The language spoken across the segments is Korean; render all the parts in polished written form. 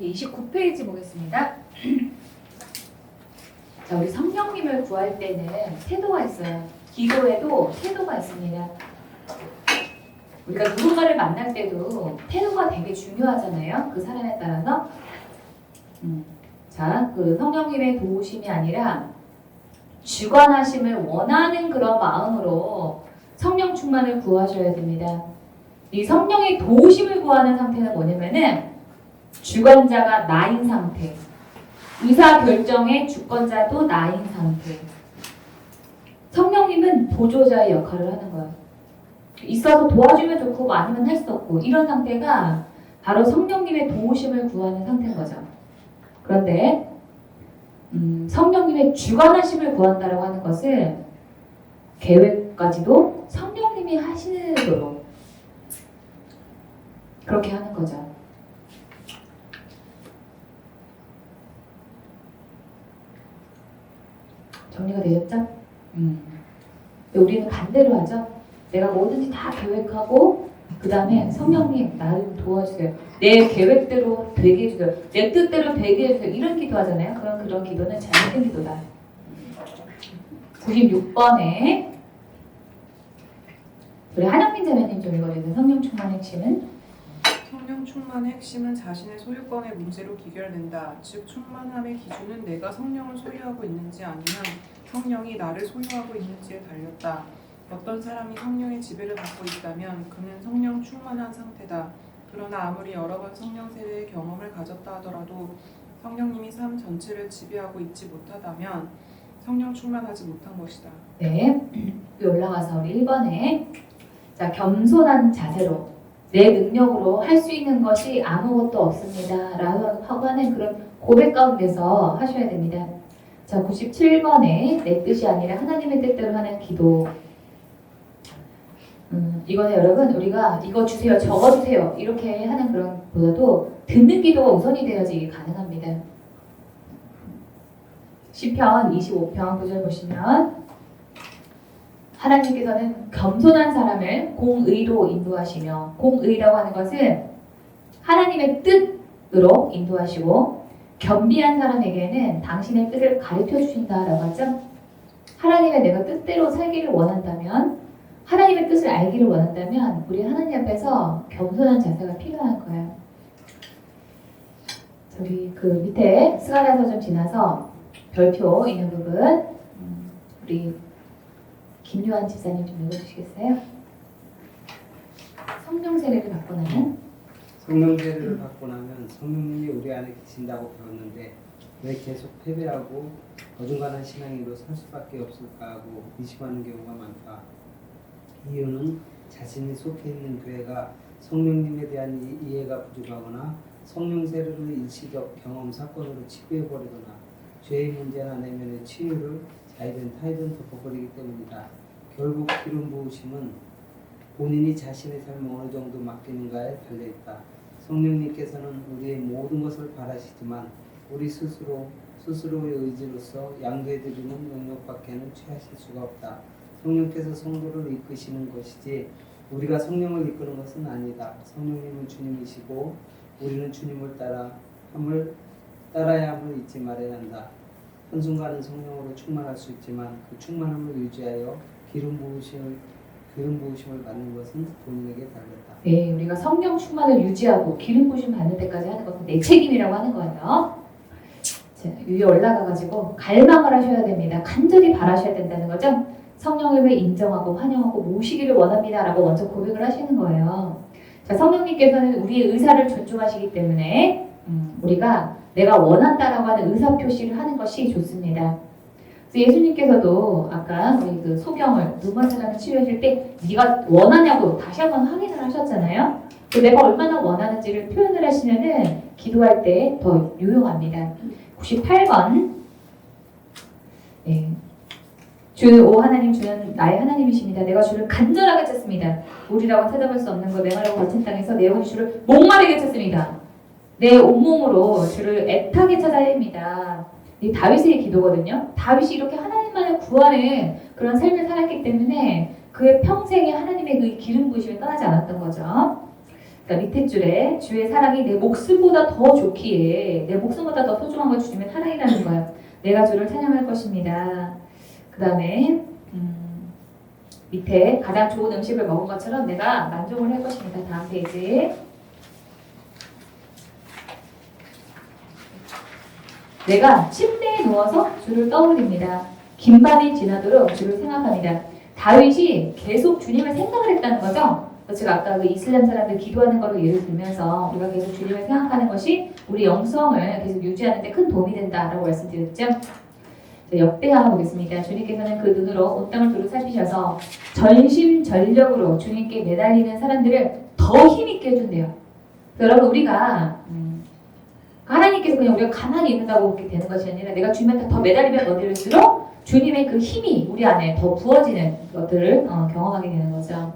29페이지 보겠습니다. 자, 우리 성령님을 구할 때는 태도가 있어요. 기도에도 태도가 있습니다. 우리가 누군가를 만날 때도 태도가 되게 중요하잖아요. 그 사람에 따라서. 자, 그 성령님의 도우심이 아니라 주관하심을 원하는 그런 마음으로 성령 충만을 구하셔야 됩니다. 이 성령의 도우심을 구하는 상태는 뭐냐면은 주관자가 나인 상태, 의사결정의 주권자도 나인 상태. 성령님은 보조자의 역할을 하는 거예요. 있어서 도와주면 좋고 아니면 할 수 없고 이런 상태가 바로 성령님의 도우심을 구하는 상태인 거죠. 그런데 성령님의 주관하심을 구한다라고 하는 것은 계획까지도 성령님이 하시도록 그렇게 하는 거죠. 정리가 되셨죠? 근데 우리는 반대로 하죠. 내가 뭐든지 다 계획하고 그 다음에 성령님 나를 도와주세요. 내 계획대로 되게 해주세요. 내 뜻대로 되게 해주세요. 이런 기도하잖아요. 그런 기도는 잘못된 기도다. 96번에 우리 한영민 자매님 좀 읽어주세요. 성령 충만의 핵심은? 성령 충만의 핵심은 자신의 소유권의 문제로 기결된다. 즉 충만함의 기준은 내가 성령을 소유하고 있는지 아니면 성령이 나를 소유하고 있는지에 달렸다. 어떤 사람이 성령의 지배를 받고 있다면 그는 성령 충만한 상태다. 그러나 아무리 여러 번 성령 세례의 경험을 가졌다 하더라도 성령님이 삶 전체를 지배하고 있지 못하다면 성령 충만하지 못한 것이다. 네, 올라가서 우리 1번에 자, 겸손한 자세로 내 능력으로 할 수 있는 것이 아무것도 없습니다 라고 하는 그런 고백 가운데서 하셔야 됩니다. 자, 97번에 내 뜻이 아니라 하나님의 뜻대로 하는 기도. 이거는 여러분 우리가 이거 주세요 저거 주세요 이렇게 하는 그런 보다도 듣는 기도가 우선이 되어야지 이게 가능합니다. 시편 25편 9절 보시면 하나님께서는 겸손한 사람을 공의로 인도하시며, 공의라고 하는 것은 하나님의 뜻으로 인도하시고 겸비한 사람에게는 당신의 뜻을 가르쳐 주신다라고 하죠. 하나님의 내가 뜻대로 살기를 원한다면, 하나님의 뜻을 알기를 원한다면 우리 하나님 앞에서 겸손한 자세가 필요한 거예요. 우리 그 밑에 스가랴서 좀 지나서 별표 있는 부분 우리 김요한 집사님 좀 읽어주시겠어요? 성령 세례를 받고 나면 성령 세례를 받고 나면 성령님이 우리 안에 계신다고 배웠는데 왜 계속 패배하고 어중간한 신앙으로 살 수밖에 없을까 하고 의심하는 경우가 많다. 이유는 자신이 속해 있는 교회가 성령님에 대한 이해가 부족하거나 성령 세례를 일시적 경험 사건으로 치부해버리거나 죄의 문제나 내면의 치유를 자이든 타이든 덮어버리기 때문이다. 결국 기름 부으심은 본인이 자신의 삶을 어느 정도 맡기는가에 달려있다. 성령님께서는 우리의 모든 것을 바라시지만 우리 스스로의 의지로서 양도해드리는 영역밖에는 취하실 수가 없다. 성령께서 성도를 이끄시는 것이지 우리가 성령을 이끄는 것은 아니다. 성령님은 주님이시고 우리는 주님을 따라야 함을 잊지 말아야 한다. 한순간은 성령으로 충만할 수 있지만 그 충만함을 유지하여 기름 부으심을 받는 것은 본인에게 달렸다. 네, 우리가 성령 충만을 유지하고 기름 부으심 받는 데까지 하는 것은 내 책임이라고 하는 거예요. 자, 위에 올라가가지고 갈망을 하셔야 됩니다. 간절히 바라셔야 된다는 거죠. 성령을 인정하고 환영하고 모시기를 원합니다 라고 먼저 고백을 하시는 거예요. 자, 성령님께서는 우리의 의사를 존중하시기 때문에 우리가 내가 원한다라고 하는 의사 표시를 하는 것이 좋습니다. 그래서 예수님께서도 아까 우리 그 소경을 눈먼 사람을 치료하실 때 네가 원하냐고 다시 한번 확인을 하셨잖아요. 내가 얼마나 원하는지를 표현을 하시면은 기도할 때 더 유용합니다. 98번 네. 오 하나님 주는 나의 하나님이십니다. 내가 주를 간절하게 찾습니다. 우리라고 찾아볼 수 없는 것 메마르고 거친 땅에서 내 영혼이 주를 목마르게 찾습니다. 내 온몸으로 주를 애타게 찾아야 합니다. 이 다윗의 기도거든요. 다윗이 이렇게 하나님만을 구하는 그런 삶을 살았기 때문에 그의 평생에 하나님의 그 기름 부으심을 떠나지 않았던 거죠. 그러니까 밑에 줄에 주의 사랑이 내 목숨보다 더 좋기에 내 목숨보다 더 소중한 걸 주님의 사랑이라는 거예요. 내가 주를 찬양할 것입니다. 그 다음에 밑에 가장 좋은 음식을 먹은 것처럼 내가 만족을 할 것입니다. 다음 페이지. 내가 침대에 누워서 주를 떠올립니다. 긴 밤이 지나도록 주를 생각합니다. 다윗이 계속 주님을 생각을 했다는 거죠. 그래서 제가 아까 그 이슬람 사람들 기도하는 거로 예를 들면서 우리가 계속 주님을 생각하는 것이 우리 영성을 계속 유지하는 데 큰 도움이 된다라고 말씀드렸죠. 역대하 보겠습니다. 주님께서는 그 눈으로 온 땅을 두루 살피셔서 전심전력으로 주님께 매달리는 사람들을 더 힘있게 해준대요. 여러분 우리가 하나님께서 그냥 우리가 가만히 있는다고 그렇게 되는 것이 아니라 내가 주님한테 더 매달리면 매달릴수록 주님의 그 힘이 우리 안에 더 부어지는 것들을 경험하게 되는 거죠.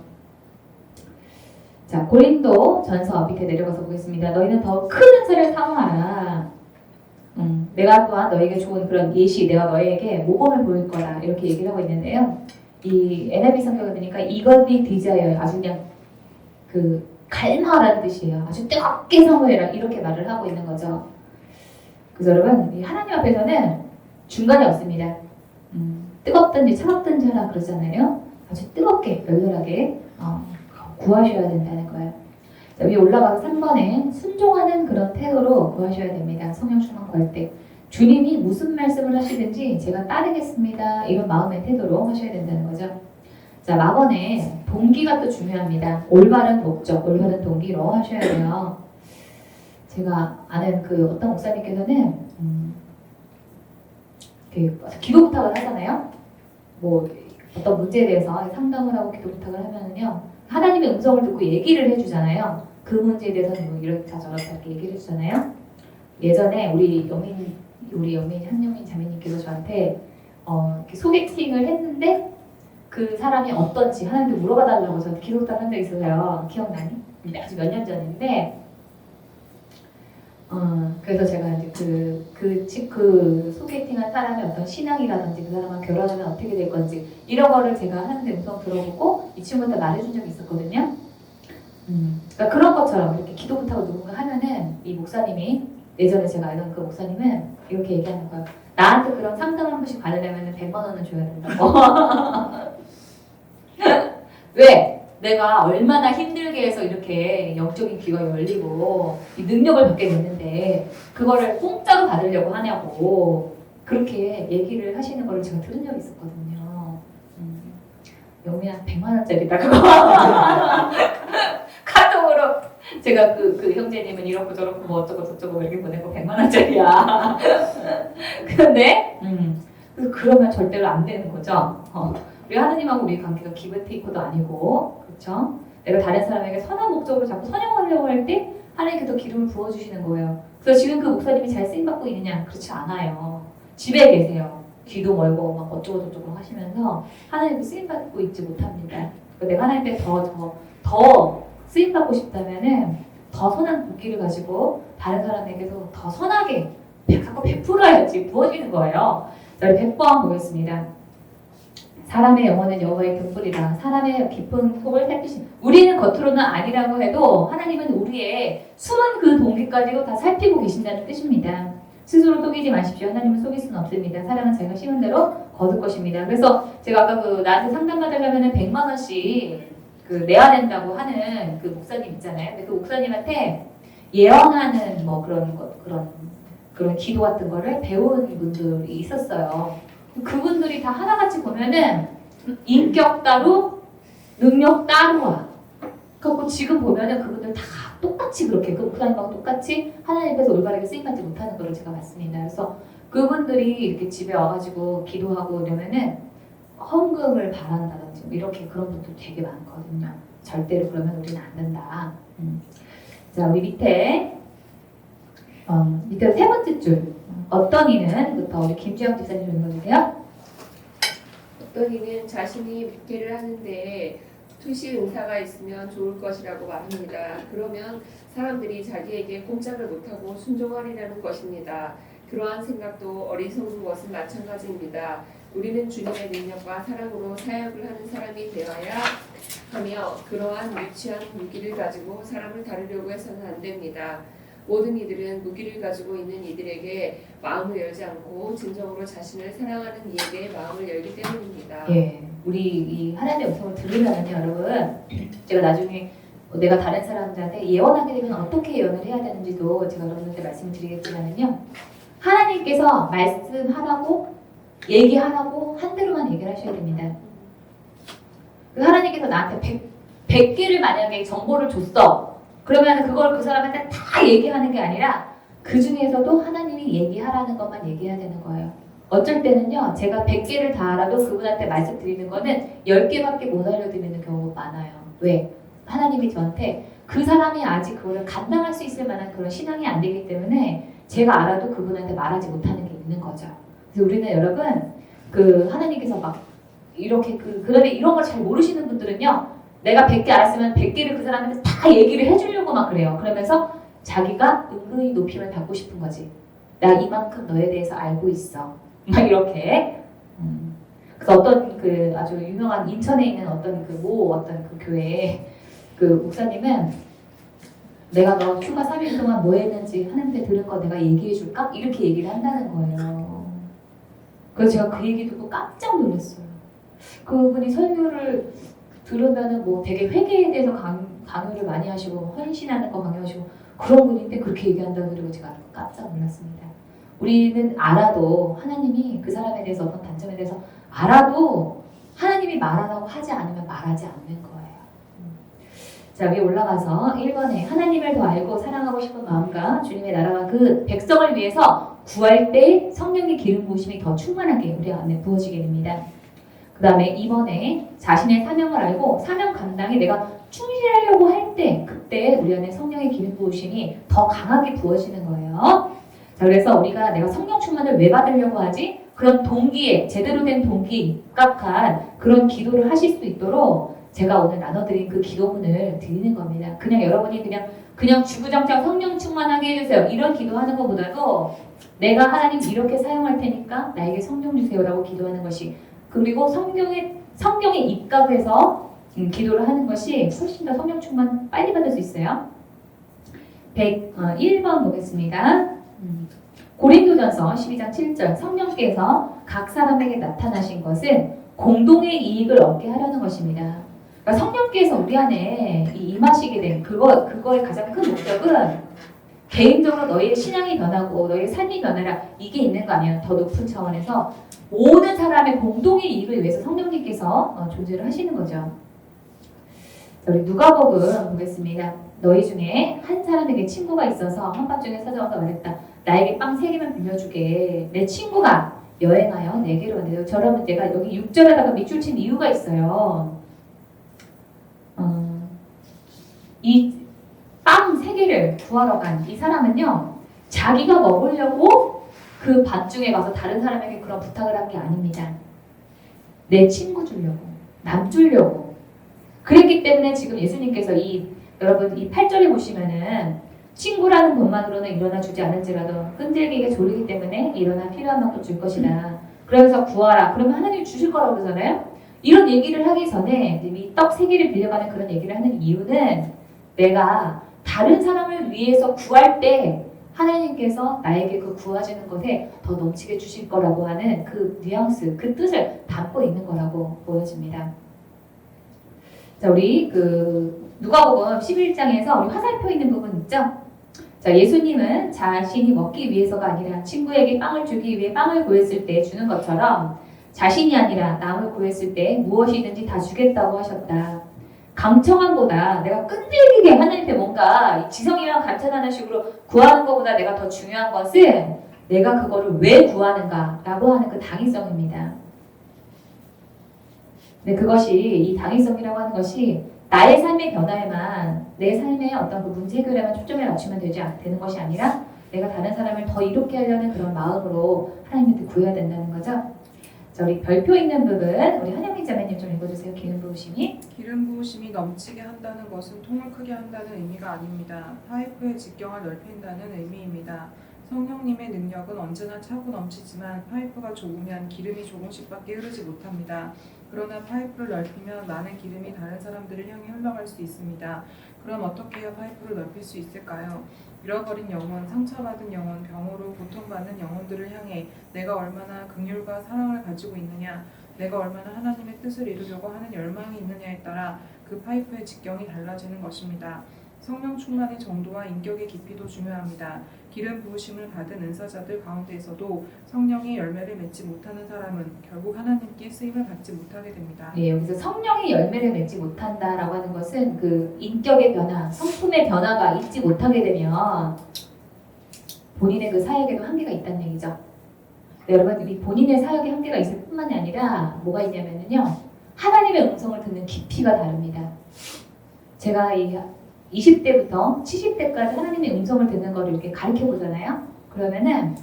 자, 고린도 전서 밑에 내려가서 보겠습니다. 너희는 더 큰 은사를 사모하라. 내가 또한 너에게 좋은 그런 예시, 내가 너에게 모범을 보일 거다. 이렇게 얘기를 하고 있는데요. 이 NIV 성경을 보니까 eagerly desire, 아주 그냥 그 갈망하라는 뜻이에요. 아주 뜨겁게 사모해라. 이렇게 말을 하고 있는 거죠. 그래서 여러분, 이 하나님 앞에서는 중간이 없습니다. 뜨겁든지 차갑든지 하라 그러잖아요. 아주 뜨겁게, 열렬하게 구하셔야 된다는 거예요. 위에 올라가서 3번에 순종하는 그런 태도로 구하셔야 됩니다. 성령 충만 구할 때. 주님이 무슨 말씀을 하시든지 제가 따르겠습니다. 이런 마음의 태도로 하셔야 된다는 거죠. 자, 마번에 동기가 또 중요합니다. 올바른 목적, 올바른 동기로 하셔야 돼요. 제가 아는 그 어떤 목사님께서는 기도 부탁을 하잖아요. 뭐 어떤 문제에 대해서 상담을 하고 기도 부탁을 하면은요, 하나님의 음성을 듣고 얘기를 해주잖아요. 그 문제에 대해서는 뭐 이렇다 저렇다 이렇게 얘기를 해주잖아요. 예전에 우리 영민 한영민 자매님께서 저한테 이렇게 소개팅을 했는데 그 사람이 어떤지 하나님께 물어봐달라고 저한테 기도 부탁한 적이 있어요. 기억나니? 아주 몇 년 전인데. 그래서 제가 이제 그 소개팅한 사람의 어떤 신앙이라든지 그 사람과 결혼하면 어떻게 될 건지 이런 거를 제가 하는데 음성 들어보고 이 친구한테 말해준 적이 있었거든요. 그러니까 그런 것처럼 이렇게 기도 부탁을 누군가 하면은 이 목사님이 예전에 제가 알던 그 목사님은 이렇게 얘기하는 거예요. 나한테 그런 상담을 한 번씩 받으려면 100만 원은 줘야 된다고. 왜? 내가 얼마나 힘들게 해서 이렇게 영적인 귀가 열리고 이 능력을 받게 됐는데 그거를 공짜로 받으려고 하냐고 그렇게 얘기를 하시는 거를 제가 들은 적이 있었거든요. 영미한 100만 원짜리다 그거. 카톡으로 제가 그 형제님은 이렇고 저렇고 뭐 어쩌고 저쩌고 이렇게 보내고 100만 원짜리야. 그런데 그러면 절대로 안 되는 거죠. 우리 하느님하고 우리 관계가 기브테이커도 아니고, 그렇죠? 내가 다른 사람에게 선한 목적으로 자꾸 선행하려고 할 때 하나님께서 기름을 부어주시는 거예요. 그래서 지금 그 목사님이 잘 쓰임받고 있느냐? 그렇지 않아요. 집에 계세요. 귀도 멀고 막 어쩌고 저쩌고 하시면서 하나님께 쓰임받고 있지 못합니다. 내가 하나님께 더 쓰임받고 싶다면은 더 선한 복기를 가지고 다른 사람에게도 더 선하게 자꾸 베풀어야지 부어지는 거예요. 자, 100번 보겠습니다. 사람의 영혼은 여호와의 등불이라. 사람의 깊은 속을 살피신. 우리는 겉으로는 아니라고 해도 하나님은 우리의 숨은 그 동기까지도 다 살피고 계신다는 뜻입니다. 스스로 속이지 마십시오. 하나님은 속일 수는 없습니다. 사람은 자기가 심은 대로 거둘 것입니다. 그래서 제가 아까 나한테 상담받으려면 100만 원씩 내야 된다고 하는 그 목사님 있잖아요. 근데 그 목사님한테 예언하는 뭐 그런 기도 같은 거를 배운 분들이 있었어요. 그분들이 다 하나같이 보면은 인격 따로 능력 따로와. 그래서 지금 보면은 그분들 다 똑같이 그렇게 그 목사님하고 똑같이 하나님께서 올바르게 쓰임받지 못하는 거를 제가 봤습니다. 그래서 그분들이 이렇게 집에 와가지고 기도하고 이러면은 헌금을 바란다든지 이렇게 그런 분들 되게 많거든요. 절대로 그러면 우리는 안 된다. 자, 우리 밑에 세 번째 줄. 어떤 이는부터 우리 김주영 집사님 좀 읽어주세요. 어떤 이는 자신이 목회를 하는데 투시 은사가 있으면 좋을 것이라고 말합니다. 그러면 사람들이 자기에게 꼼짝을 못하고 순종하리라는 것입니다. 그러한 생각도 어리석은 것은 마찬가지입니다. 우리는 주님의 능력과 사랑으로 사역을 하는 사람이 되어야 하며 그러한 유치한 무기를 가지고 사람을 다루려고 해서는 안 됩니다. 모든 이들은 무기를 가지고 있는 이들에게 마음을 열지 않고 진정으로 자신을 사랑하는 이에게 마음을 열기 때문입니다. 예, 우리 이 하나님의 음성을 들으려면요, 여러분, 제가 나중에 내가 다른 사람들한테 예언하게 되면 어떻게 예언을 해야 되는지도 제가 여러분한테 말씀을 드리겠지만은요, 하나님께서 말씀하라고 얘기하라고 한 대로만 얘기를 하셔야 됩니다. 그 하나님께서 나한테 100개를 만약에 정보를 줬어. 그러면 그걸 그 사람한테 다 얘기하는 게 아니라 그 중에서도 하나님이 얘기하라는 것만 얘기해야 되는 거예요. 어쩔 때는요, 제가 100개를 다 알아도 그분한테 말씀드리는 거는 10개밖에 못 알려드리는 경우가 많아요. 왜? 하나님이 저한테 그 사람이 아직 그거를 감당할 수 있을 만한 그런 신앙이 안 되기 때문에 제가 알아도 그분한테 말하지 못하는 게 있는 거죠. 그래서 우리는 여러분, 그 하나님께서 막 이렇게 그다음에 이런 걸 잘 모르시는 분들은요, 내가 100개 알았으면 100개를 그 사람한테 다 얘기를 해주려고 막 그래요. 그러면서 자기가 은근히 높임을 받고 싶은 거지. 나 이만큼 너에 대해서 알고 있어. 막 이렇게. 그래서 어떤 그 아주 유명한 인천에 있는 어떤 어떤 그 교회 그 목사님은 내가 너 휴가 3일 동안 뭐 했는지 하나님한테 들은 거 내가 얘기해 줄까? 이렇게 얘기를 한다는 거예요. 그래서 제가 그 얘기 듣고 깜짝 놀랐어요. 그분이 설교를 들으면은 뭐 되게 회개에 대해서 강요를 많이 하시고 헌신하는 거 강요하시고 그런 분인데 그렇게 얘기한다고 그러고 제가 깜짝 놀랐습니다. 우리는 알아도 하나님이 그 사람에 대해서 어떤 단점에 대해서 알아도 하나님이 말하라고 하지 않으면 말하지 않는 거예요. 자, 위에 올라가서 1번에 하나님을 더 알고 사랑하고 싶은 마음과 주님의 나라와 그 백성을 위해서 구할 때 성령의 기름 부으심이 더 충만하게 우리 안에 부어지게 됩니다. 그 다음에 2번에 자신의 사명을 알고 사명 감당에 내가 충실하려고 할 때 그때 우리 안에 성령의 기름 부으심이 더 강하게 부어지는 거예요. 자, 그래서 우리가 내가 성령 충만을 왜 받으려고 하지? 그런 동기에 제대로 된 동기 입각한 그런 기도를 하실 수 있도록 제가 오늘 나눠드린 그 기도문을 드리는 겁니다. 그냥 여러분이 그냥 주구장창 성령 충만하게 해주세요. 이런 기도하는 것보다도 내가 하나님 이렇게 사용할 테니까 나에게 성령 주세요라고 기도하는 것이 그리고 성경에 입각해서 기도를 하는 것이 훨씬 더 성령 충만 빨리 받을 수 있어요. 101번 보겠습니다. 고린도전서 12장 7절 성령께서 각 사람에게 나타나신 것은 공동의 이익을 얻게 하려는 것입니다. 그러니까 성령께서 우리 안에 임하시게 된 그거의 가장 큰 목적은 개인적으로 너희의 신앙이 변하고 너희의 삶이 변하라 이게 있는 거 아니에요. 더 높은 차원에서 모든 사람의 공동의 이익을 위해서 성령님께서 존재를 하시는 거죠. 자, 우리 누가복음 보겠습니다. 너희 중에 한 사람에게 친구가 있어서 한밤중에 찾아와서 말했다. 나에게 빵 3개만 빌려주게. 내 친구가 여행하여 내게로 왔는데 저러면 내가 여기 6절에다가 밑줄 친 이유가 있어요. 이 빵 3개를 구하러 간 이 사람은요. 자기가 먹으려고 그 밤중에 가서 다른 사람에게 그런 부탁을 한 게 아닙니다. 내 친구 주려고, 남 주려고. 그랬기 때문에 지금 예수님께서 여러분 이 8절에 보시면은 친구라는 것만으로는 일어나 주지 않을지라도 끈질기게 조르기 때문에 일어나 필요한 만큼 줄 것이다. 그러면서 구하라. 그러면 하나님이 주실 거라고 그러잖아요. 이런 얘기를 하기 전에 이 떡 3개를 빌려가는 그런 얘기를 하는 이유는 내가 다른 사람을 위해서 구할 때 하나님께서 나에게 그 구하시는 것에 더 넘치게 주실 거라고 하는 그 뉘앙스, 그 뜻을 담고 있는 거라고 보여집니다. 자, 우리 누가복음 11장에서 우리 화살표 있는 부분 있죠? 자, 예수님은 자신이 먹기 위해서가 아니라 친구에게 빵을 주기 위해 빵을 구했을 때 주는 것처럼 자신이 아니라 남을 구했을 때 무엇이든지 다 주겠다고 하셨다. 강청함보다 내가 끈질기게 하나님께 뭔가 지성이랑 감탄하는 식으로 구하는 것보다 내가 더 중요한 것은 내가 그거를 왜 구하는가라고 하는 그 당위성입니다. 네, 그것이 이 당위성이라고 하는 것이 나의 삶의 변화에만 내 삶의 어떤 그 문제 해결에만 초점을 맞추면 되는 것이 아니라 내가 다른 사람을 더 이롭게 하려는 그런 마음으로 하나님한테 구해야 된다는 거죠. 자, 우리 별표 있는 부분 우리 한영민 자매님 좀 읽어주세요. 기름 부으심이 기름 부으심이 넘치게 한다는 것은 통을 크게 한다는 의미가 아닙니다. 파이프의 직경을 넓힌다는 의미입니다. 성령님의 능력은 언제나 차고 넘치지만 파이프가 좁으면 기름이 조금씩밖에 흐르지 못합니다. 그러나 파이프를 넓히면 많은 기름이 다른 사람들을 향해 흘러갈 수 있습니다. 그럼 어떻게 해야 파이프를 넓힐 수 있을까요? 잃어버린 영혼, 상처받은 영혼, 병으로 고통받는 영혼들을 향해 내가 얼마나 긍휼과 사랑을 가지고 있느냐, 내가 얼마나 하나님의 뜻을 이루려고 하는 열망이 있느냐에 따라 그 파이프의 직경이 달라지는 것입니다. 성령 충만의 정도와 인격의 깊이도 중요합니다. 기름 부으심을 받은 은사자들 가운데에서도 성령의 열매를 맺지 못하는 사람은 결국 하나님께 쓰임을 받지 못하게 됩니다. 예, 여기서 성령이 열매를 맺지 못한다라고 하는 것은 그 인격의 변화, 성품의 변화가 있지 못하게 되면 본인의 그 사역에도 한계가 있다는 얘기죠. 네, 여러분, 이 본인의 사역에 한계가 있을 뿐만이 아니라 뭐가 있냐면요, 하나님의 음성을 듣는 깊이가 다릅니다. 제가 이 20대부터 70대까지 하나님의 음성을 듣는 거를 이렇게 가르쳐 보잖아요. 그러면은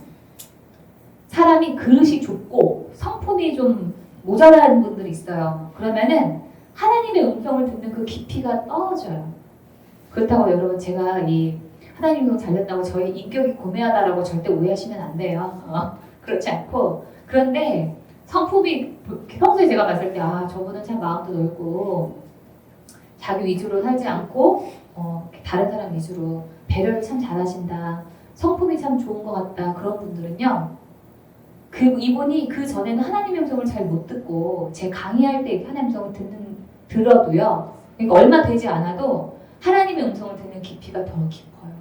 사람이 그릇이 좁고 성품이 좀 모자란 분들이 있어요. 그러면은 하나님의 음성을 듣는 그 깊이가 떨어져요. 그렇다고 여러분, 제가 이 하나님 음성 잘 듣다고 저희 인격이 고매하다라고 절대 오해하시면 안 돼요. 그렇지 않고, 그런데 성품이 평소에 제가 봤을 때 저분은 참 마음도 넓고 자기 위주로 살지 않고 다른 사람 위주로 배려를 참 잘하신다, 성품이 참 좋은 것 같다, 그런 분들은요, 이분이 그 전에는 하나님의 음성을 잘 못 듣고 제 강의할 때 하나님의 음성을 들어도요, 그러니까 얼마 되지 않아도 하나님의 음성을 듣는 깊이가 더 깊어요.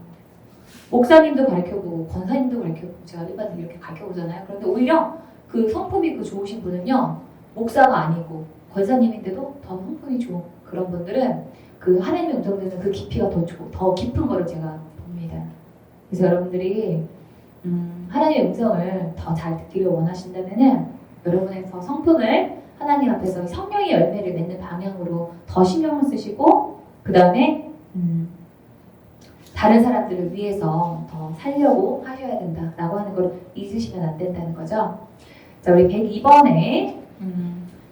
목사님도 가르쳐보고 권사님도 가르쳐보고 제가 일반적으로 이렇게 가르쳐보잖아요. 그런데 오히려 그 성품이 그 좋으신 분은요, 목사가 아니고 권사님인데도 더 성품이 좋은 그런 분들은 그 하나님의 음성 듣는 그 깊이가 더 깊은 거를 제가 봅니다. 그래서 여러분들이 하나님의 음성을 더 잘 듣기를 원하신다면은 여러분의 더 성품을 하나님 앞에서 성령의 열매를 맺는 방향으로 더 신경을 쓰시고, 그 다음에 다른 사람들을 위해서 더 살려고 하셔야 된다라고 하는 걸 잊으시면 안 된다는 거죠. 자, 우리 102번에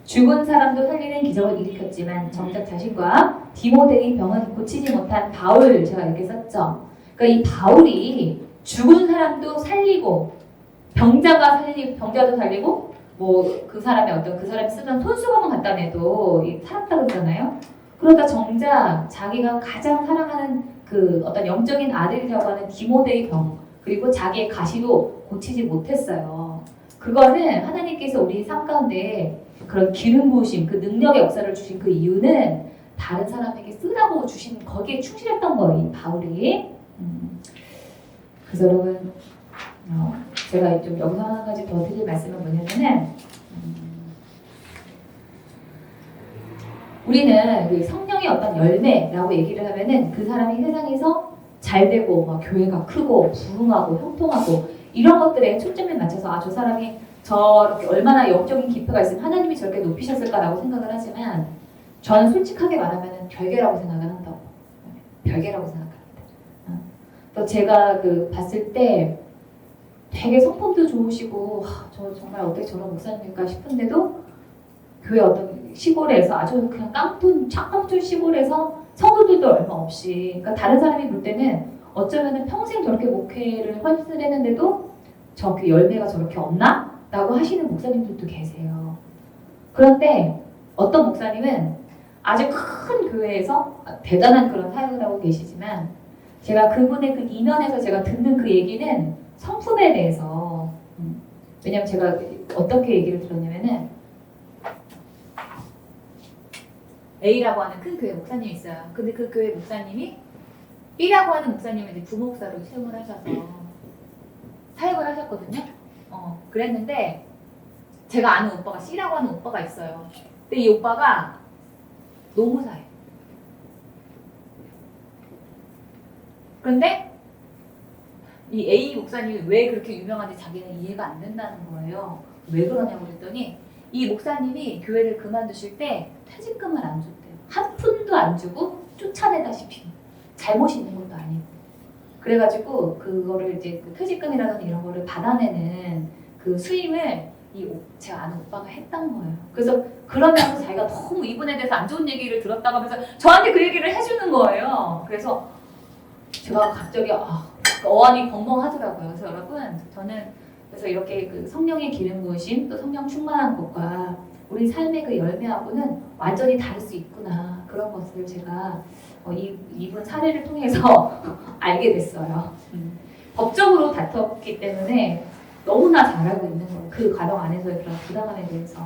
죽은 사람도 살리는 기적을 일으켰지만 정작 자신과 디모데의 병은 고치지 못한 바울, 제가 이렇게 썼죠. 그러니까 이 바울이 죽은 사람도 살리고 병자도 살리고 뭐 그 사람이 쓰던 손수건만 갖다 내도 살았다고 그러잖아요. 그러다 정작 자기가 가장 사랑하는 그 어떤 영적인 아들이라고 하는 디모데의 병, 그리고 자기의 가시도 고치지 못했어요. 그거는 하나님께서 우리 삶 가운데 그런 기름 부으심, 그 능력의 역사를 주신 그 이유는 다른 사람에게 쓰라고 주신 거기에 충실했던 거예요, 이 바울이. 그래서 여러분, 제가 좀 여기서 한 가지 더 드릴 말씀은 뭐냐면은, 우리는 그 성령의 어떤 열매라고 얘기를 하면은 그 사람이 세상에서 잘 되고 막 교회가 크고 부흥하고 형통하고 이런 것들에 초점을 맞춰서 저 사람이 저렇게 얼마나 영적인 기표가 있으면 하나님이 저렇게 높이셨을까라고 생각을 하지만, 저는 솔직하게 말하면 별개라고 생각을 한다고. 별개라고 생각합니다. 또 제가 봤을 때 되게 성품도 좋으시고 저 정말 어떻게 저런 목사님일까 싶은데도 교회 어떤 시골에서 아주 그냥 깡통 시골에서 성도들도 얼마 없이, 그러니까 다른 사람이 볼 때는 어쩌면은 평생 저렇게 목회를 헌신했는데도 저 열매가 저렇게 없나? 라고 하시는 목사님들도 계세요. 그런데 어떤 목사님은 아주 큰 교회에서 대단한 그런 사역을 하고 계시지만, 제가 그분의 그 이면에서 제가 듣는 그 얘기는 성품에 대해서, 왜냐면 제가 어떻게 얘기를 들었냐면은, A라고 하는 큰 교회 목사님이 있어요. 근데 그 교회 목사님이 B라고 하는 목사님을 이제 부목사로 채용을 하셔서 사역을 하셨거든요. 그랬는데 제가 아는 오빠가 C라고 하는 오빠가 있어요. 근데 이 오빠가 노무사예요. 그런데 이 A 목사님이 왜 그렇게 유명한지 자기는 이해가 안 된다는 거예요. 왜 그러냐고 그랬더니 이 목사님이 교회를 그만두실 때 퇴직금을 안 줬대요. 한 푼도 안 주고 쫓아내다시피, 잘못이 있는 것도 아니고. 그래가지고 그거를 이제 퇴직금이라든지 이런 거를 받아내는 그 수임을 제가 아는 오빠가 했던 거예요. 그래서 그러면서 자기가 너무 이분에 대해서 안 좋은 얘기를 들었다고 하면서 저한테 그 얘기를 해주는 거예요. 그래서 제가 갑자기 어안이 벙벙하더라고요. 그래서 여러분, 저는 그래서 이렇게 그 성령의 기름 부으심 또 성령 충만한 것과 우리 삶의 그 열매하고는 완전히 다를 수 있구나. 그런 것을 제가 이분 사례를 통해서 알게 됐어요. 법적으로 다퉜기 때문에 너무나 잘 알고 있는 거예요. 그 가정 안에서의 그런 부당함에 대해서.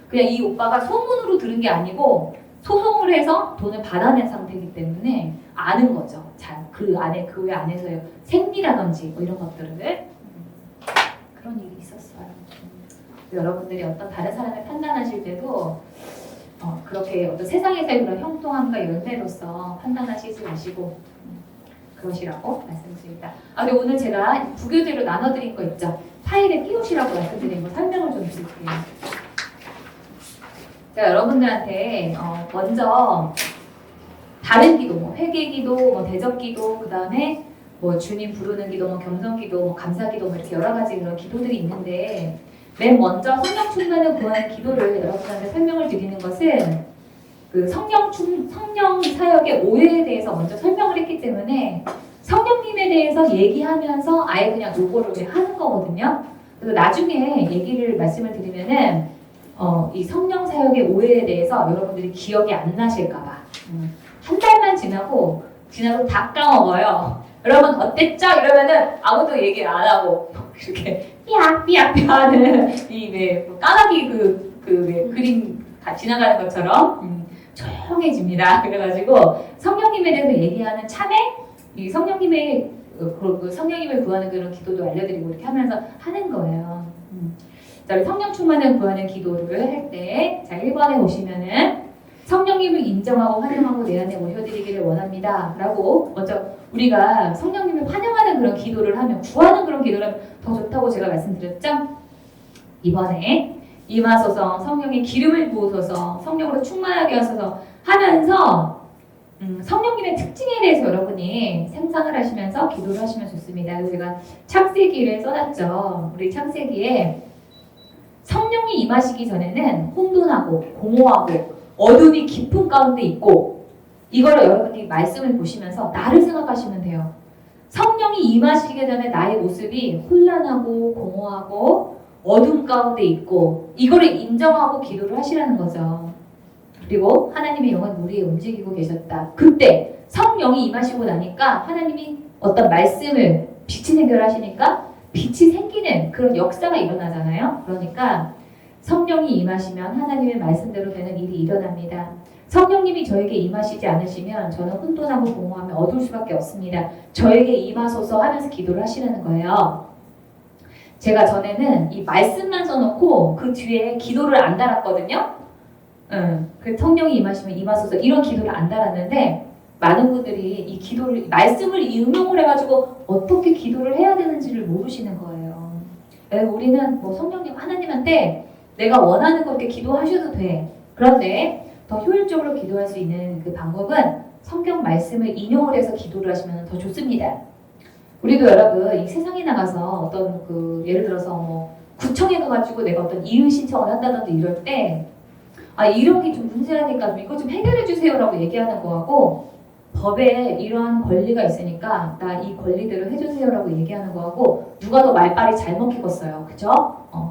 그냥 이 오빠가 소문으로 들은 게 아니고 소송을 해서 돈을 받아낸 상태이기 때문에 아는 거죠. 잘 그 안에 그 안에서의 생리라든지 뭐 이런 것들을 그런 일이 있었어요. 여러분들이 어떤 다른 사람을 판단하실 때도 그렇게 어떤 세상에서의 그런 형통함과 열매로서 판단하시지 마시고 그러시라고 말씀드립니다. 근데 오늘 제가 부교재로 나눠드린 거 있죠? 파일에 띄우시라고 말씀드린 거 설명을 좀 드릴게요. 제가 여러분들한테 먼저 다른 기도, 뭐 회개기도, 뭐 대적기도, 그 다음에 뭐 주님 부르는 기도, 뭐 겸손기도, 뭐 감사기도, 뭐 이렇게 여러 가지 그런 기도들이 있는데 맨 먼저 성령 충만을 구하는 기도를 여러분한테 설명을 드리는 것은 그 성령 사역의 오해에 대해서 먼저 설명을 했기 때문에 성령님에 대해서 얘기하면서 아예 그냥 요거를 그냥 하는 거거든요. 그래서 나중에 얘기를 말씀을 드리면은 이 성령 사역의 오해에 대해서 여러분들이 기억이 안 나실까봐 한 달만 지나도 다 까먹어요. 여러분 어땠죠? 이러면은 아무도 얘기 안 하고 이렇게 삐약삐약 하는 이 까마귀 그림 다 지나가는 것처럼 조용해집니다. 그래가지고 성령님에 대해서 얘기하는 참에 이 성령님의 그 성령님을 구하는 그런 기도도 알려드리고 이렇게 하면서 하는 거예요. 자, 성령 충만을 구하는 기도를 할 때, 자 1번에 보시면은 성령님을 인정하고 환영하고 내 안에 모셔드리기를 원합니다. 라고 먼저 우리가 성령님을 환영하는 그런 기도를 하면 구하는 그런 기도를 하면 더 좋다고 제가 말씀드렸죠? 이번에 임하소서 성령의 기름을 부으소서 성령으로 충만하게 하소서 하면서 성령님의 특징에 대해서 여러분이 생각을 하시면서 기도를 하시면 좋습니다. 그래서 제가 창세기를 써놨죠. 우리 창세기에 성령이 임하시기 전에는 혼돈하고 공허하고 어둠이 깊은 가운데 있고 이거를 여러분이 말씀을 보시면서 나를 생각하시면 돼요. 성령이 임하시기 전에 나의 모습이 혼란하고 공허하고 어둠 가운데 있고 이거를 인정하고 기도를 하시라는 거죠. 그리고 하나님의 영은 우리에 움직이고 계셨다. 그때 성령이 임하시고 나니까 하나님이 어떤 말씀을 빛이 생겨하시니까 빛이 생기는 그런 역사가 일어나잖아요. 그러니까 성령이 임하시면 하나님의 말씀대로 되는 일이 일어납니다. 성령님이 저에게 임하시지 않으시면 저는 혼돈하고 공허하며 어두울 수밖에 없습니다. 저에게 임하소서 하면서 기도를 하시라는 거예요. 제가 전에는 이 말씀만 써놓고 그 뒤에 기도를 안 달았거든요. 그 성령이 임하시면 임하소서 이런 기도를 안 달았는데 많은 분들이 이 기도를 말씀을 응용을 해가지고 어떻게 기도를 해야 되는지를 모르시는 거예요. 우리는 뭐 성령님 하나님한테 내가 원하는 거 이렇게 기도하셔도 돼. 그런데 더 효율적으로 기도할 수 있는 그 방법은 성경 말씀을 인용을 해서 기도를 하시면 더 좋습니다. 우리도 여러분 이 세상에 나가서 어떤 그 예를 들어서 뭐 구청에 가가지고 내가 어떤 이의 신청을 한다든지 이럴 때 이런 게 좀 문제라니까 좀 이거 좀 해결해 주세요라고 얘기하는 거하고 법에 이러한 권리가 있으니까 나 이 권리대로 해주세요라고 얘기하는 거하고 누가 더 말빨이 잘 먹히겠어요. 그죠?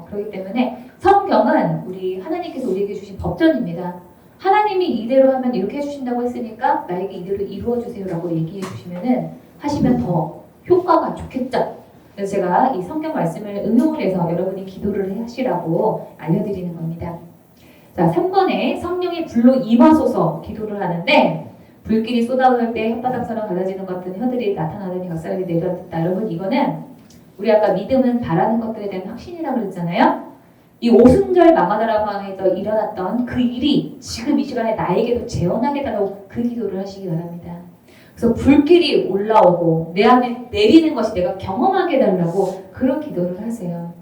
그렇기 때문에 성경은 우리 하나님께서 우리에게 주신 법전입니다. 하나님이 이대로 하면 이렇게 해주신다고 했으니까 나에게 이대로 이루어 주세요라고 얘기해 주시면은 하시면 더 효과가 좋겠죠. 그래서 제가 이 성경 말씀을 응용을 해서 여러분이 기도를 하시라고 알려드리는 겁니다. 자, 3번에 성령의 불로 임하소서 기도를 하는데 불길이 쏟아올 때 혓바닥처럼 갈라지는 것 같은 혀들이 나타나더니 각사람이 내려앉았다. 여러분 이거는 우리 아까 믿음은 바라는 것들에 대한 확신이라고 그랬잖아요. 이 오순절 마가다라방에서 일어났던 그 일이 지금 이 시간에 나에게도 재현하게 달라고 그 기도를 하시기 바랍니다. 그래서 불길이 올라오고 내 안에 내리는 것이 내가 경험하게 달라고 그런 기도를 하세요.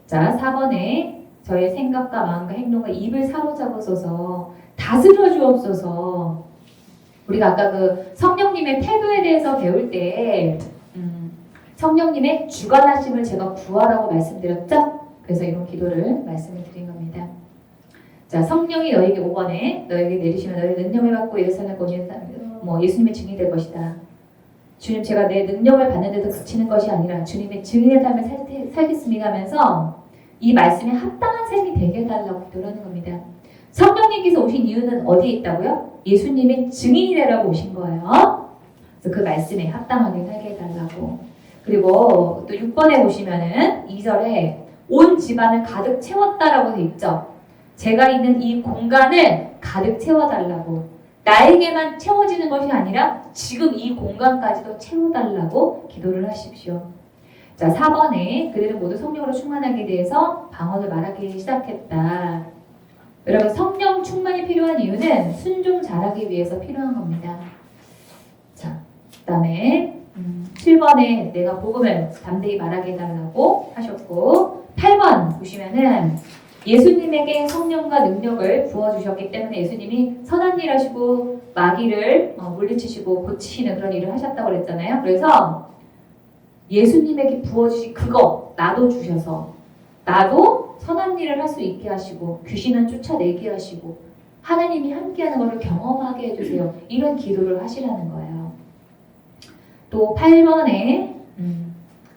자, 4번에 저의 생각과 마음과 행동과 입을 사로잡으소서 다스려 주옵소서. 우리가 아까 그 성령님의 태도에 대해서 배울 때 성령님의 주관하심을 제가 구하라고 말씀드렸죠? 그래서 이런 기도를 말씀을 드린 겁니다. 자, 성령이 너에게 5번에 너에게 내리시면 너의 능력을 받고 예루살렘 거니에 뭐 예수님의 증인이 될 것이다. 주님 제가 내 능력을 받는데도 그치는 것이 아니라 주님의 증인의 삶을 살겠습니다 하면서 이 말씀에 합당한 삶이 되게 해달라고 기도를 하는 겁니다. 성령님께서 오신 이유는 어디에 있다고요? 예수님의 증인이 되라고 오신 거예요. 그래서 그 말씀에 합당하게 살게 해달라고. 그리고 또 6번에 보시면은 2절에 온 집안을 가득 채웠다라고 돼 있죠. 제가 있는 이 공간을 가득 채워달라고. 나에게만 채워지는 것이 아니라 지금 이 공간까지도 채워달라고 기도를 하십시오. 자, 4번에 그들은 모두 성령으로 충만하게 대해서 방언을 말하기 시작했다. 여러분, 성령 충만이 필요한 이유는 순종 잘하기 위해서 필요한 겁니다. 자, 그 다음에 7번에 내가 복음을 담대히 말하게 해달라고 하셨고, 8번 보시면은 예수님에게 성령과 능력을 부어주셨기 때문에 예수님이 선한 일 하시고 마귀를 물리치시고 고치시는 그런 일을 하셨다고 그랬잖아요. 그래서 예수님에게 부어주신 그거 나도 주셔서 나도 선한 일을 할 수 있게 하시고 귀신은 쫓아내게 하시고 하나님이 함께하는 것을 경험하게 해주세요. 이런 기도를 하시라는 거예요. 또 8번에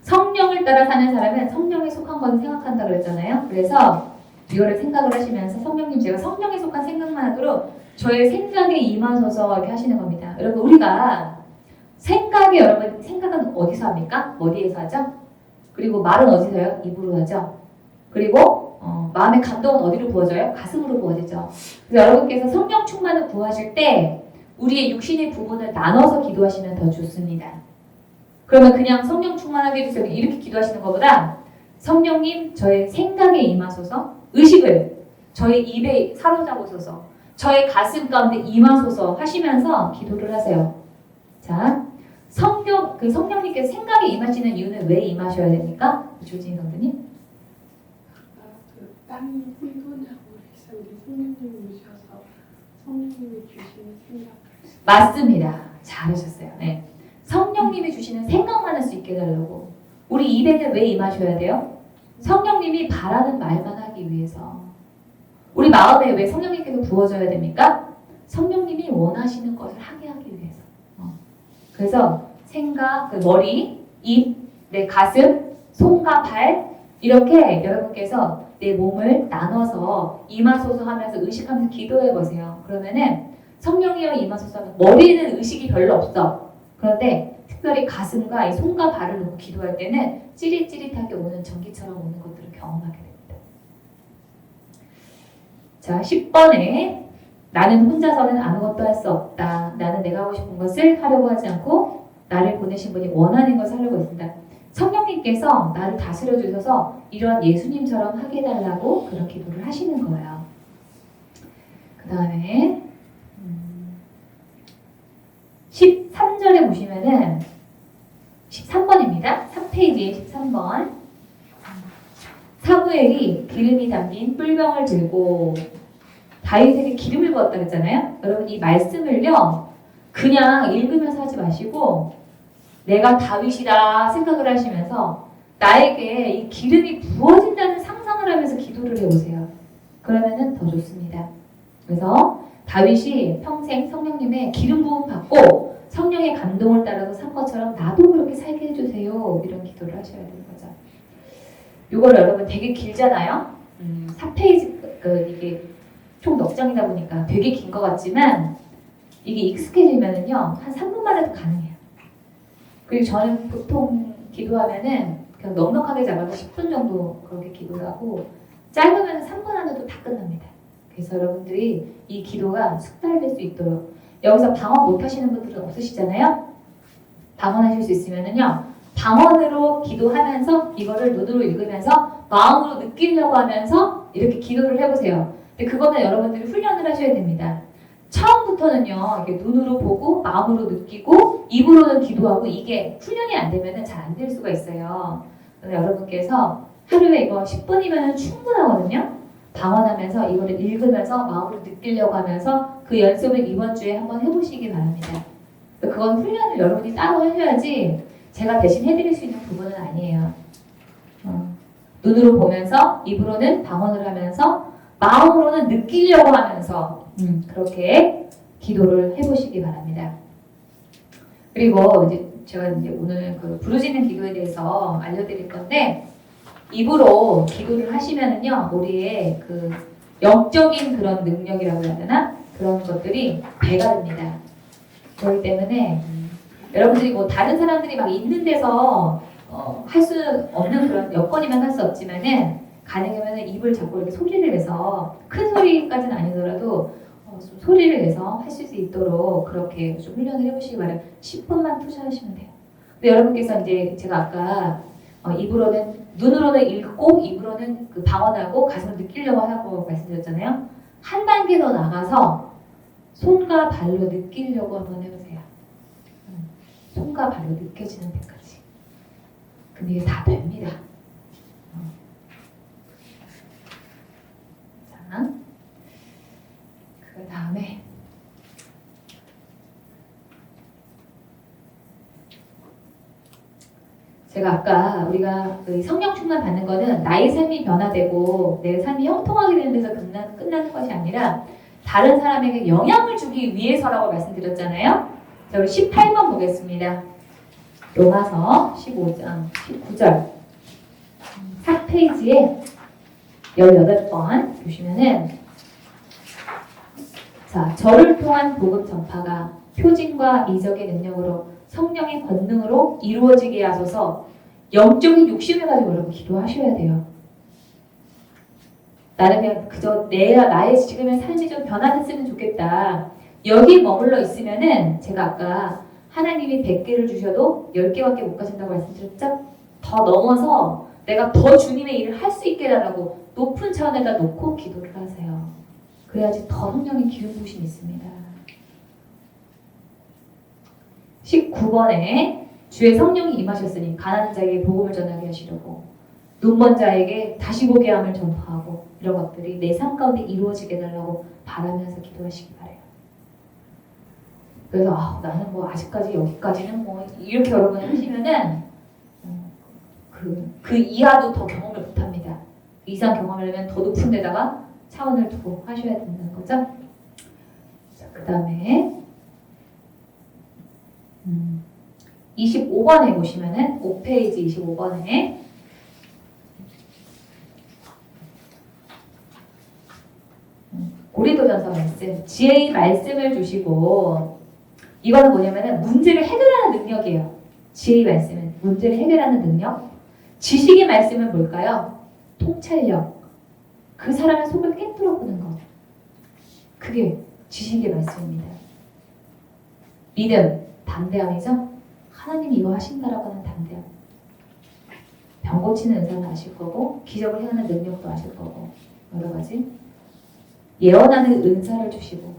성령을 따라 사는 사람은 성령에 속한 것을 생각한다 그랬잖아요. 그래서 이거를 생각을 하시면서 성령님 제가 성령에 속한 생각만 하도록 저의 생각에 임하소서 이렇게 하시는 겁니다. 여러분 우리가 여러분 생각은 어디서 합니까? 어디에서 하죠? 그리고 말은 어디서요? 입으로 하죠. 그리고 마음의 감동은 어디로 부어져요? 가슴으로 부어지죠. 그래서 여러분께서 성령 충만을 구하실 때 우리의 육신의 부분을 나눠서 기도하시면 더 좋습니다. 그러면 그냥 성령 충만하게 해주세요 이렇게 기도하시는 것보다 성령님 저의 생각에 임하소서 의식을 저의 입에 사로잡으소서 저의 가슴 가운데 임하소서 하시면서 기도를 하세요. 자, 성령님께서 생각에 임하시는 이유는 왜 임하셔야 됩니까? 조진희 성도님. 그 땅이 혼돈하고 했었는데 성령님이 오셔서 성령님이 주시는 생각. 맞습니다. 잘하셨어요. 네. 성령님이 주시는 생각만 할 수 있게 해달라고. 우리 입에는 왜 임하셔야 돼요? 성령님이 바라는 말만 하기 위해서. 우리 마음에 왜 성령님께서 부어져야 됩니까? 성령님이 원하시는 것을 하게 하기 위해서. 그래서 생각, 머리, 입, 내 가슴, 손과 발 이렇게 여러분께서 내 몸을 나눠서 임하소서 하면서 의식하면서 기도해 보세요. 그러면은 성령이여 임하소서 하면 머리에는 의식이 별로 없어. 그런데 특별히 가슴과 이 손과 발을 놓고 기도할 때는 찌릿찌릿하게 오는 전기처럼 오는 것들을 경험하게 됩니다. 자, 10번에 나는 혼자서는 아무것도 할 수 없다. 나는 내가 하고 싶은 것을 하려고 하지 않고 나를 보내신 분이 원하는 것을 하려고 했습니다. 성령님께서 나를 다스려 주셔서 이러한 예수님처럼 하게 해달라고 그런 기도를 하시는 거예요. 그 다음에 13절에 보시면은 13번입니다. 3페이지에 13번 사무엘이 기름이 담긴 뿔병을 들고 다윗에게 기름을 부었다 그랬잖아요. 여러분 이 말씀을요 그냥 읽으면서 하지 마시고 내가 다윗이다 생각을 하시면서 나에게 이 기름이 부어진다는 상상을 하면서 기도를 해보세요. 그러면은 더 좋습니다. 그래서 다윗이 평생 성령님의 기름 부음 받고 성령의 감동을 따라서 산 것처럼 나도 그렇게 살게 해주세요. 이런 기도를 하셔야 되는 거죠. 이걸 여러분 되게 길잖아요. 4페이지 이게 총 넉 장이다 보니까 되게 긴 것 같지만 이게 익숙해지면은요 한 3분 만에도 가능해요. 그리고 저는 보통 기도하면은 그냥 넉넉하게 잡아서 10분 정도 그렇게 기도를 하고 짧으면 3분 안에도 다 끝납니다. 그래서 여러분들이 이 기도가 숙달될 수 있도록 여기서 방언 못 하시는 분들은 없으시잖아요. 방언하실 수 있으면은요 방언으로 기도하면서 이거를 눈으로 읽으면서 마음으로 느끼려고 하면서 이렇게 기도를 해보세요. 근데 그거는 여러분들이 훈련을 하셔야 됩니다. 처음부터는요 이렇게 눈으로 보고 마음으로 느끼고 입으로는 기도하고 이게 훈련이 안 되면은 잘 안 될 수가 있어요. 그래서 여러분께서 하루에 이거 10분이면 충분하거든요. 방언하면서 이거를 읽으면서 마음으로 느끼려고 하면서 그 연습을 이번 주에 한번 해보시기 바랍니다. 그건 훈련을 여러분이 따로 하셔야지 제가 대신 해드릴 수 있는 부분은 아니에요. 눈으로 보면서 입으로는 방언을 하면서 마음으로는 느끼려고 하면서 그렇게 기도를 해보시기 바랍니다. 그리고 이제 제가 이제 오늘 그 부르짖는 기도에 대해서 알려드릴 건데 입으로 기도를 하시면은요 우리의 그 영적인 그런 능력이라고 해야 되나 그런 것들이 배가 됩니다. 그렇기 때문에 여러분들이 뭐 다른 사람들이 막 있는 데서 할 수 없는 그런 여건이면 할 수 없지만은 가능하면은 입을 잡고 이렇게 소리를 내서 큰 소리까지는 아니더라도 좀 소리를 내서 하실 수 있도록 그렇게 좀 훈련을 해보시기 바랍니다. 10분만 투자하시면 돼요. 근데 여러분께서 이제 제가 아까 입으로는 눈으로는 읽고 입으로는 그 방언하고 가슴을 느끼려고 하고 말씀드렸잖아요. 한 단계 더 나가서 손과 발로 느끼려고 한번 해보세요. 손과 발로 느껴지는 데까지. 근데 이게 다 됩니다. 자, 그 다음에 제가 아까 우리가 그 성령 충만 받는 거는 나의 삶이 변화되고 내 삶이 형통하게 되는 데서 끝나는 것이 아니라 다른 사람에게 영향을 주기 위해서라고 말씀드렸잖아요. 자, 우리 18번 보겠습니다. 로마서 15장 19절 4페이지에 18번 보시면은 자, 저를 통한 복음 전파가 표징과 이적의 능력으로 성령의 권능으로 이루어지게 하소서. 영적인 욕심을 가지고 여러분 기도하셔야 돼요. 나는 그냥 그저 나의 지금의 삶이 좀 변화됐으면 좋겠다. 여기 머물러 있으면은 제가 아까 하나님이 100개를 주셔도 10개밖에 못 가진다고 말씀드렸죠? 더 넘어서 내가 더 주님의 일을 할 수 있게 해달라고 높은 차원에다 놓고 기도를 하세요. 그래야지 더 성령의 기름 부으심이 있습니다. 19번에 주의 성령이 임하셨으니 가난한 자에게 복음을 전하게 하시려고 눈먼 자에게 다시 보게 함을 전파하고 이런 것들이 내 삶 가운데 이루어지게 해달라고 바라면서 기도하시기 바래요. 그래서 나는 뭐 아직까지 여기까지는 뭐 이렇게 여러분 하시면은 그 이하도 더 경험을 못합니다. 이상 경험하려면 더 높은 데다가 차원을 두고 하셔야 된다는 거죠. 자, 그 다음에 25번에 보시면은 5페이지 25번에 고린도전서 말씀 지혜의 말씀을 주시고 이거는 뭐냐면은 문제를 해결하는 능력이에요. 지혜의 말씀은 문제를 해결하는 능력. 지식의 말씀은 뭘까요? 통찰력. 그 사람의 속을 꿰뚫어 보는 것. 그게 지식의 말씀입니다. 믿음, 담대함이죠. 하나님이 이거 하신다라고 하는 담대함. 병 고치는 은사는 아실 거고 기적을 행하는 능력도 아실 거고 여러 가지 예언하는 은사를 주시고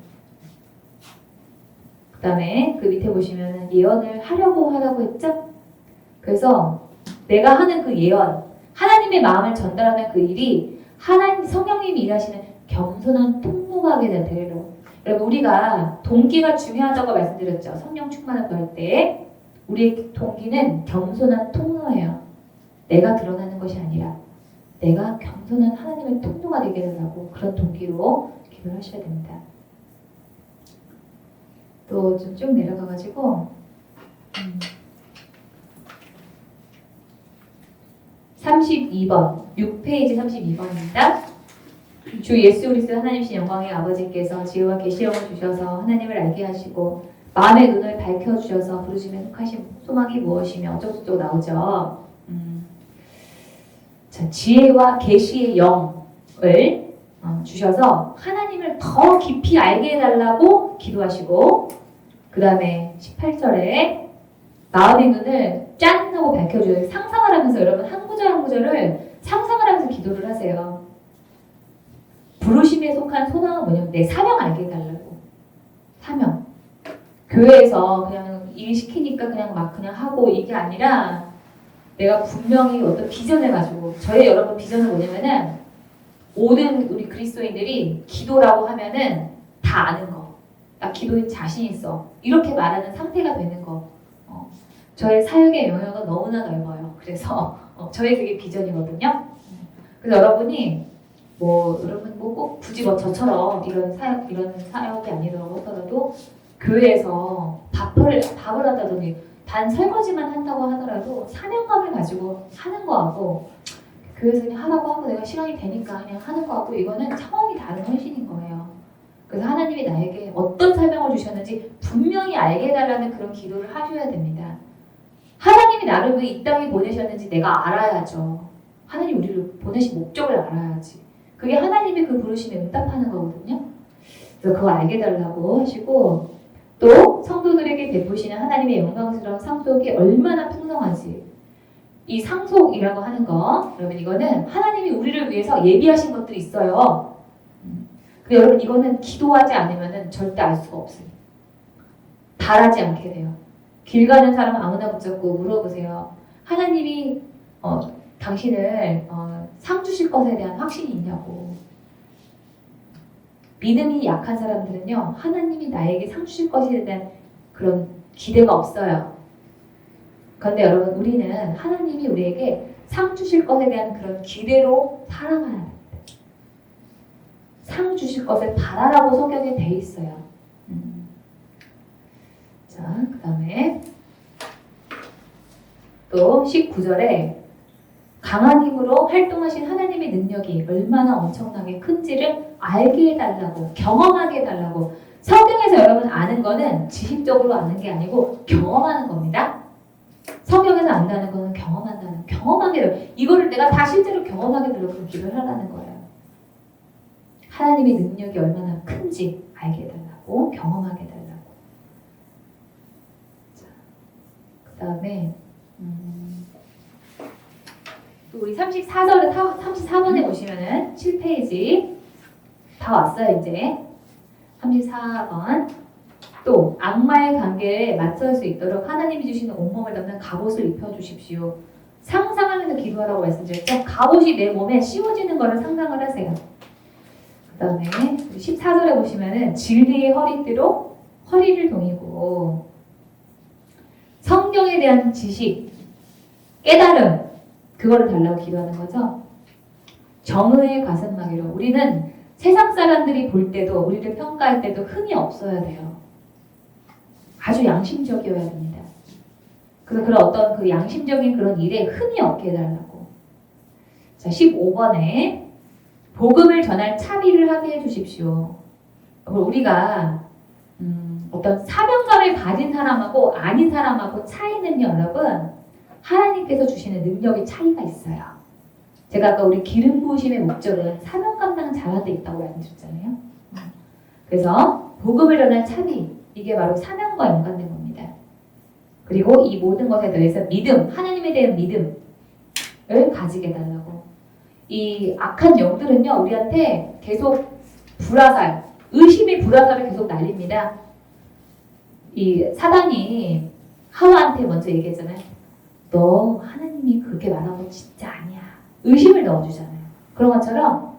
그 다음에 그 밑에 보시면 예언을 하라고 했죠? 그래서 내가 하는 그 예언 하나님의 마음을 전달하는 그 일이 하나님 성령님이 일하시는 겸손한 통로가 되리라. 여러분 우리가 동기가 중요하다고 말씀드렸죠. 성령 충만을 구할 때 우리의 동기는 겸손한 통로예요. 내가 드러나는 것이 아니라 내가 겸손한 하나님의 통로가 되게 되라고 그런 동기로 기도를 하셔야 됩니다. 또 좀 쭉 내려가가지고 32번 6페이지 32번입니다. 주 예수 그리스도 하나님이신 영광의 아버지께서 지혜와 계시령을 주셔서 하나님을 알게 하시고 마음의 눈을 밝혀주셔서 부르심에 속하신 소망이 무엇이며 어쩌고저쩌고 나오죠. 자, 지혜와 계시의 영을 주셔서 하나님을 더 깊이 알게 해달라고 기도하시고 그 다음에 18절에 마음의 눈을 짠 하고 밝혀줘요. 상상을 하면서 여러분 한 구절 한 구절을 상상을 하면서 기도를 하세요. 부르심에 속한 소망은 뭐냐면 내 사명 알게 해달라고. 사명. 교회에서 그냥 일 시키니까 그냥 막 그냥 하고 이게 아니라 내가 분명히 어떤 비전을 가지고 저의 여러분 비전은 뭐냐면은 모든 우리 그리스도인들이 기도라고 하면은 다 아는 거. 나 기도에 자신 있어. 이렇게 말하는 상태가 되는 거. 저의 사역의 영역은 너무나 넓어요. 그래서 저의 그게 비전이거든요. 그래서 여러분이 여러분 꼭 굳이 저처럼 이런 사역이 아니더라도 하더라도 교회에서 밥을 한다더니 단 설거지만 한다고 하더라도 사명감을 가지고 하는 거하고 교회에서 그냥 하라고 하고 내가 시간이 되니까 그냥 하는 거하고 이거는 차원이 다른 헌신인 거예요. 그래서 하나님이 나에게 어떤 사명을 주셨는지 분명히 알게 해달라는 그런 기도를 하셔야 됩니다. 하나님이 나를 왜 이 땅에 보내셨는지 내가 알아야죠. 하나님 우리를 보내신 목적을 알아야지. 그게 하나님의 그 부르심에 응답하는 거거든요. 그래서 그거 알게 해달라고 하시고 또 성도들에게 베푸시는 하나님의 영광스러운 상속이 얼마나 풍성한지 이 상속이라고 하는 거 여러분 이거는 하나님이 우리를 위해서 예비하신 것들이 있어요. 근데 여러분 이거는 기도하지 않으면 절대 알 수가 없어요. 바라지 않게 돼요. 길 가는 사람 아무나 붙잡고 물어보세요. 하나님이 당신을 상 주실 것에 대한 확신이 있냐고. 믿음이 약한 사람들은요. 하나님이 나에게 상 주실 것에 대한 그런 기대가 없어요. 그런데 여러분 우리는 하나님이 우리에게 상 주실 것에 대한 그런 기대로 살아가야 합니다. 상 주실 것을 바라라고 성경에 돼 있어요. 자, 그 다음에 또 19절에 강한 힘으로 활동하신 하나님의 능력이 얼마나 엄청나게 큰지를 알게 해달라고, 경험하게 해달라고. 성경에서 여러분 아는 거는 지식적으로 아는 게 아니고 경험하는 겁니다. 성경에서 안다는 거는 경험하게 해요. 이거를 내가 다 실제로 경험하게 되려고 기도를 하라는 거예요. 하나님의 능력이 얼마나 큰지 알게 해달라고, 경험하게 해달라고. 자, 그 다음에 또 우리 34번에 보시면은 7페이지 다 왔어요 이제. 34번 또 악마의 관계에 맞설 수 있도록 하나님이 주시는 온몸을 담는 갑옷을 입혀주십시오. 상상하면서 기도하라고 말씀드렸죠. 갑옷이 내 몸에 씌워지는 것을 상상을 하세요. 그 다음에 14절에 보시면은 진리의 허리띠로 허리를 동이고 성경에 대한 지식, 깨달음 그거를 달라고 기도하는 거죠. 정의의 가슴막이로 우리는 세상 사람들이 볼 때도 우리를 평가할 때도 흠이 없어야 돼요. 아주 양심적이어야 됩니다. 그래서 그런 어떤 그 양심적인 그런 일에 흠이 없게 해달라고. 자, 15번에 복음을 전할 차비를 하게 해주십시오. 우리가 어떤 사명감을 가진 사람하고 아닌 사람하고 차이는요, 여러분 하나님께서 주시는 능력의 차이가 있어요. 제가 아까 우리 기름 부으심의 목적은 사명 감당은 잘하는 데 있다고 말씀드렸잖아요. 그래서 복음을 전할 차비 이게 바로 사명과 연관된 겁니다. 그리고 이 모든 것에 대해서 믿음, 하나님에 대한 믿음을 가지게 해달라고. 이 악한 영들은요 우리한테 계속 불화살, 의심의 불화살을 계속 날립니다. 이 사단이 하와한테 먼저 얘기했잖아요. 너 하나님이 그렇게 말한 거 진짜 아니야. 의심을 넣어주잖아요. 그런 것처럼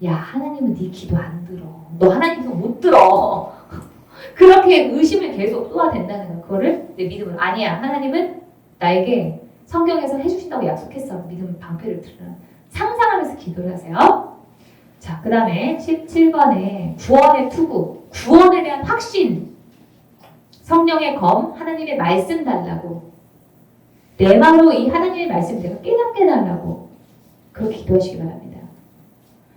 야 하나님은 네 기도 안 들어. 너 하나님 기도 못 들어. 그렇게 의심을 계속 쏘아댄다는 거. 그거를 내 믿음으로 아니야. 하나님은 나에게 성경에서 해주신다고 약속했어. 믿음 방패를 들으라. 상상하면서 기도를 하세요. 자, 그 다음에 17번에 구원의 투구, 구원에 대한 확신, 성령의 검, 하나님의 말씀 달라고. 내 마음으로 이 하나님의 말씀 내가 깨닫게 해달라고 그렇게 기도하시기 바랍니다.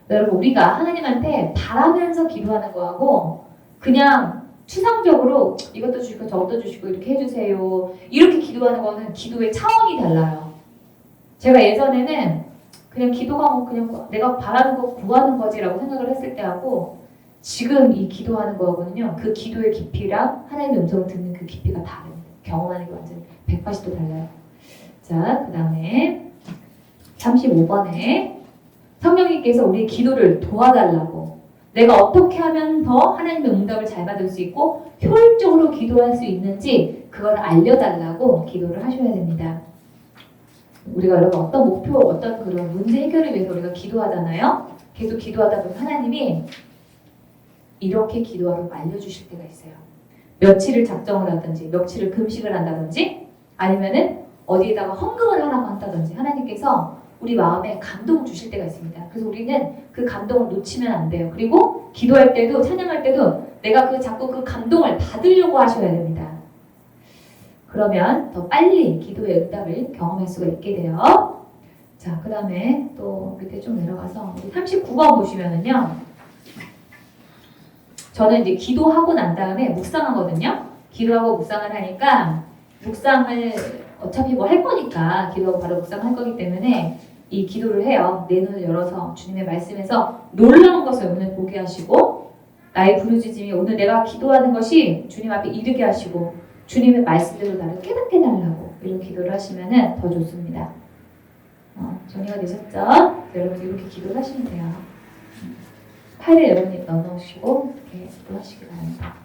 여러분 우리가 하나님한테 바라면서 기도하는 거하고 그냥 추상적으로 이것도 주시고 저것도 주시고 이렇게 해주세요 이렇게 기도하는 거는 기도의 차원이 달라요. 제가 예전에는 그냥 기도가 뭐 그냥 내가 바라는 거 구하는 거지라고 생각을 했을 때하고 지금 이 기도하는 거하고는요 그 기도의 깊이랑 하나님의 음성을 듣는 그 깊이가 다릅니다. 경험하는 게 완전 180도 달라요. 자, 그 다음에 35번에 성령님께서 우리의 기도를 도와달라고 내가 어떻게 하면 더 하나님의 응답을 잘 받을 수 있고 효율적으로 기도할 수 있는지 그걸 알려달라고 기도를 하셔야 됩니다. 우리가 여러분 어떤 목표, 어떤 그런 문제 해결을 위해서 우리가 기도하잖아요. 계속 기도하다 보면 하나님이 이렇게 기도하라고 알려주실 때가 있어요. 며칠을 작정을 하든지 며칠을 금식을 한다든지 아니면은 어디에다가 헌금을 하라고 한다든지 하나님께서 우리 마음에 감동을 주실 때가 있습니다. 그래서 우리는 그 감동을 놓치면 안 돼요. 그리고 기도할 때도 찬양할 때도 내가 자꾸 그 감동을 받으려고 하셔야 됩니다. 그러면 더 빨리 기도의 응답을 경험할 수가 있게 돼요. 자, 그 다음에 또 밑에 좀 내려가서 우리 39번 보시면은요. 저는 이제 기도하고 난 다음에 묵상하거든요. 기도하고 묵상을 하니까 묵상을 어차피 뭐 할 거니까 기도하고 바로 묵상할 거기 때문에 이 기도를 해요. 내 눈을 열어서 주님의 말씀에서 놀라운 것을 오늘 보게 하시고 나의 부르짖음이 오늘 내가 기도하는 것이 주님 앞에 이르게 하시고 주님의 말씀대로 나를 깨닫게 달라고 이런 기도를 하시면 더 좋습니다. 정리가 되셨죠? 여러분 이렇게 기도를 하시면 돼요. 팔을 여러분이 넣어놓으시고 이렇게 기도하시기 바랍니다.